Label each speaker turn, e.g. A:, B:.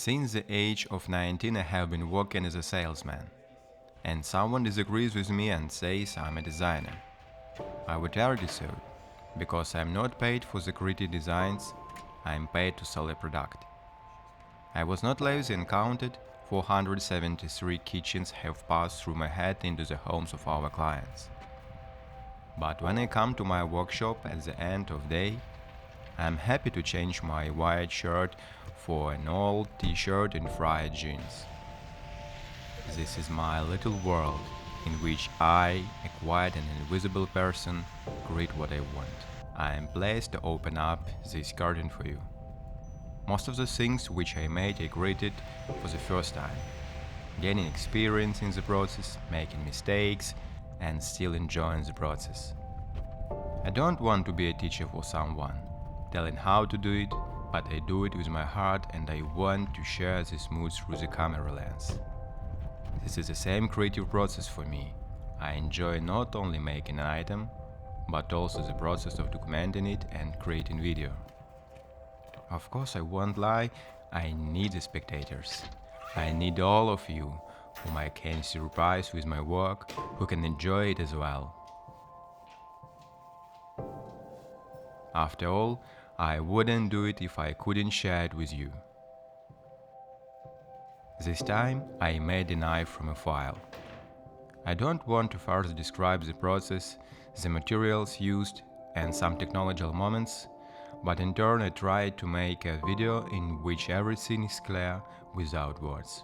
A: Since the age of 19 I have been working as a salesman, and someone disagrees with me and says I'm a designer. I would argue so, because I'm not paid for the gritty designs, I'm paid to sell a product. I was not lazy and counted 473 kitchens have passed through my head into the homes of our clients. But when I come to my workshop at the end of day, I'm happy to change my white shirt for an old t-shirt and fried jeans. This is my little world in which I, a quiet and invisible person, create what I want. I am pleased to open up this curtain for you. Most of the things which I made I created for the first time, gaining experience in the process, making mistakes, and still enjoying the process. I don't want to be a teacher for someone, telling how to do it, but I do it with my heart and I want to share this mood through the camera lens. This is the same creative process for me. I enjoy not only making an item, but also the process of documenting it and creating video. Of course, I won't lie, I need the spectators. I need all of you, whom I can surprise with my work, who can enjoy it as well. After all, I wouldn't do it if I couldn't share it with you. This time, I made a knife from a file. I don't want to further describe the process, the materials used, and some technological moments, but in turn I tried to make a video in which everything is clear without words.